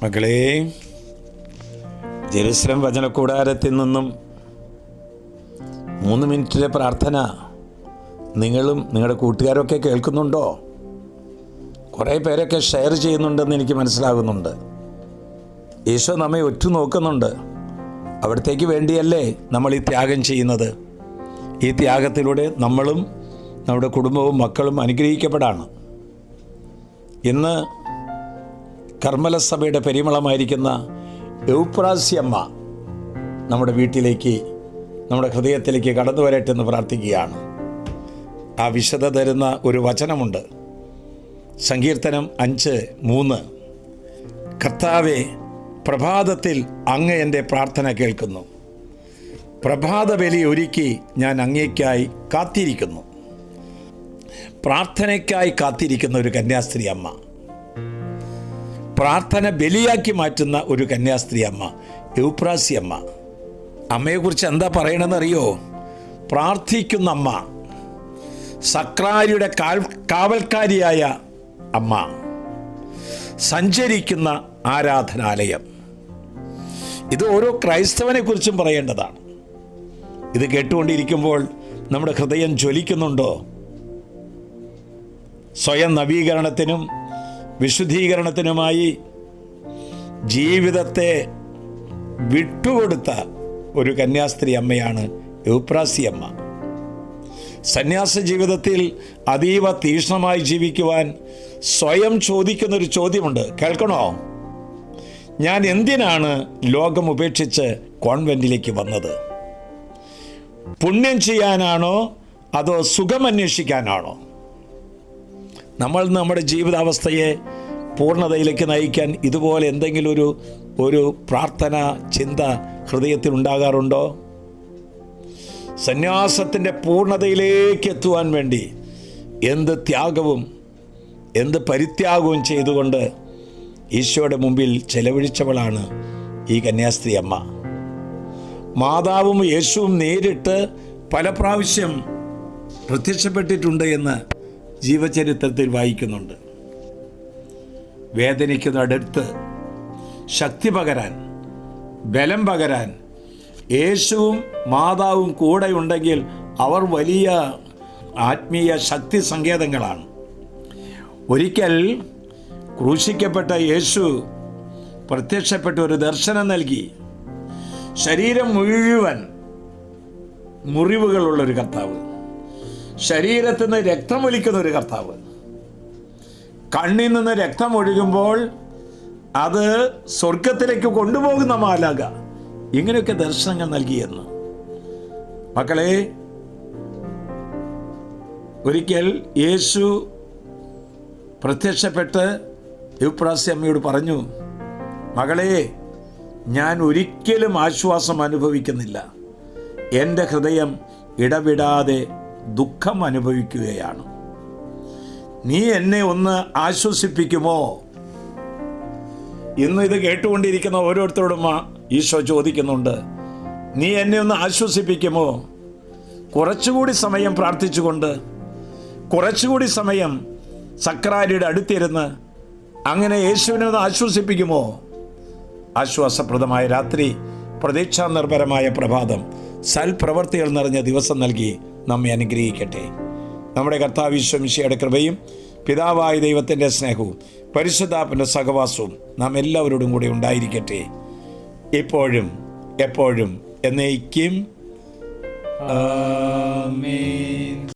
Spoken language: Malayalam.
മക്കളെ, ജെറുസലേം വചനകൂടാരത്തിൽ നിന്നും 3 മിനിറ്റിലെ പ്രാർത്ഥന നിങ്ങളും നിങ്ങളുടെ കൂട്ടുകാരൊക്കെ കേൾക്കുന്നുണ്ടോ? കുറേ പേരൊക്കെ ഷെയർ ചെയ്യുന്നുണ്ടെന്ന് എനിക്ക് മനസ്സിലാകുന്നുണ്ട്. ഈശോ നമ്മെ ഒറ്റുനോക്കുന്നുണ്ട്. അവിടത്തേക്ക് വേണ്ടിയല്ലേ നമ്മൾ ഈ ത്യാഗം ചെയ്യുന്നത്? ഈ ത്യാഗത്തിലൂടെ നമ്മളും നമ്മുടെ കുടുംബവും മക്കളും അനുഗ്രഹിക്കപ്പെടാണ്. ഇന്ന് കർമ്മല സഭയുടെ പരിമളമായിരിക്കുന്ന എവുപ്രാസ്യമ്മ നമ്മുടെ വീട്ടിലേക്ക്, നമ്മുടെ ഹൃദയത്തിലേക്ക് കടന്നു വരട്ടെ എന്ന് പ്രാർത്ഥിക്കുകയാണ്. ആ വിശദ തരുന്ന ഒരു വചനമുണ്ട്. സങ്കീർത്തനം 5:3. കർത്താവേ, പ്രഭാതത്തിൽ അങ്ങ് എൻ്റെ പ്രാർത്ഥന കേൾക്കുന്നു. പ്രഭാത ബലി ഒരുക്കി ഞാൻ അങ്ങേക്കായി കാത്തിരിക്കുന്നു. പ്രാർത്ഥനയ്ക്കായി കാത്തിരിക്കുന്ന ഒരു കന്യാസ്ത്രീ അമ്മ, പ്രാർത്ഥന ബലിയാക്കി മാറ്റുന്ന ഒരു കന്യാസ്ത്രീ അമ്മ, എവുപ്രാസ്യമ്മ. അമ്മയെക്കുറിച്ച് എന്താ പറയണമെന്നറിയോ? പ്രാർത്ഥിക്കുന്ന അമ്മ, സക്രാരിയുടെ കാവൽക്കാരിയായ അമ്മ, സഞ്ചരിക്കുന്ന ആരാധനാലയം. ഇത് ഓരോ ക്രൈസ്തവനെ കുറിച്ചും പറയേണ്ടതാണ്. ഇത് കേട്ടുകൊണ്ടിരിക്കുമ്പോൾ നമ്മുടെ ഹൃദയം ജ്വലിക്കുന്നുണ്ടോ? സ്വയം നവീകരണത്തിനും വിശുദ്ധീകരണത്തിനുമായി ജീവിതത്തെ വിട്ടുകൊടുത്ത ഒരു കന്യാസ്ത്രീ അമ്മയാണ് എവുപ്രാസ്യമ്മ. സന്യാസ ജീവിതത്തിൽ അതീവ തീക്ഷ്ണമായി ജീവിക്കുവാൻ സ്വയം ചോദിക്കുന്നൊരു ചോദ്യമുണ്ട്. കേൾക്കണോ? ഞാൻ എന്തിനാണ് ലോകം ഉപേക്ഷിച്ച് കോൺവെന്റിലേക്ക് വന്നത്? പുണ്യം ചെയ്യാനാണോ അതോ സുഖം അന്വേഷിക്കാനാണോ? നമ്മൾ നമ്മുടെ ജീവിതാവസ്ഥയെ പൂർണ്ണതയിലേക്ക് നയിക്കാൻ ഇതുപോലെ എന്തെങ്കിലും ഒരു പ്രാർത്ഥന ചിന്ത ഹൃദയത്തിൽ ഉണ്ടാകാറുണ്ടോ? സന്യാസത്തിൻ്റെ പൂർണ്ണതയിലേക്ക് എത്തുവാൻ വേണ്ടി എന്ത് ത്യാഗവും എന്ത് പരിത്യാഗവും ചെയ്തുകൊണ്ട് ഈശോയുടെ മുമ്പിൽ ചെലവഴിച്ചവളാണ് ഈ കന്യാസ്ത്രീ അമ്മ. മാതാവും യേശുവും നേരിട്ട് പല പ്രാവശ്യം പ്രത്യക്ഷപ്പെട്ടിട്ടുണ്ട് എന്ന് ജീവചരിത്രത്തിൽ വായിക്കുന്നുണ്ട്. വേദനിക്കുന്നടുത്ത് ശക്തി പകരാൻ, ബലം പകരാൻ യേശുവും മാതാവും കൂടെ ഉണ്ടെങ്കിൽ അവർ വലിയ ആത്മീയ ശക്തി സങ്കേതങ്ങളാണ്. ഒരിക്കൽ ക്രൂശിക്കപ്പെട്ട യേശു പ്രത്യക്ഷപ്പെട്ട ഒരു ദർശനം നൽകി. ശരീരം മുഴുവൻ മുറിവുകളുള്ളൊരു കർത്താവ്, ശരീരത്തിൽ നിന്ന് രക്തമൊലിക്കുന്ന ഒരു കർത്താവ്, കണ്ണിൽ നിന്ന് രക്തം ഒഴുകുമ്പോൾ അത് സ്വർഗത്തിലേക്ക് കൊണ്ടുപോകുന്ന മാലാഖ, ഇങ്ങനെയൊക്കെ ദർശനങ്ങൾ നൽകിയെന്ന്. മക്കളെ, ഒരിക്കൽ യേശു പ്രത്യക്ഷപ്പെട്ട് എവുപ്രാസ്യമ്മയോട് പറഞ്ഞു, മകളെ, ഞാൻ ഒരിക്കലും ആശ്വാസം അനുഭവിക്കുന്നില്ല. എൻ്റെ ഹൃദയം ഇടവിടാതെ ദുഃഖം അനുഭവിക്കുകയാണ്. നീ എന്നെ ഒന്ന് ആശ്വസിപ്പിക്കുമോ? ഇന്ന് ഇത് കേട്ടുകൊണ്ടിരിക്കുന്ന ഓരോരുത്തരോടും ഈശോ ചോദിക്കുന്നുണ്ട്, നീ എന്നെ ഒന്ന് ആശ്വസിപ്പിക്കുമോ? കുറച്ചുകൂടി സമയം പ്രാർത്ഥിച്ചുകൊണ്ട്, കുറച്ചുകൂടി സമയം സക്രാരിയുടെ അടുത്തിരുന്ന് അങ്ങനെ യേശുവിനെ ഒന്ന് ആശ്വസിപ്പിക്കുമോ? ആശ്വാസപ്രദമായ രാത്രി, പ്രതീക്ഷാ നിർഭരമായ പ്രഭാതം, സൽപ്രവർത്തികൾ നിറഞ്ഞ ദിവസം നൽകി നമ്മെ അനുഗ്രഹിക്കട്ടെ. നമ്മുടെ കർത്താവ് ഈശോ മിശിഹായുടെ കൃപയും പിതാവായ ദൈവത്തിൻ്റെ സ്നേഹവും പരിശുദ്ധാത്മാവിന്റെ സഹവാസവും നാം എല്ലാവരോടും കൂടി ഉണ്ടായിരിക്കട്ടെ, എപ്പോഴും എപ്പോഴും എന്നേക്കും. ആമേൻ.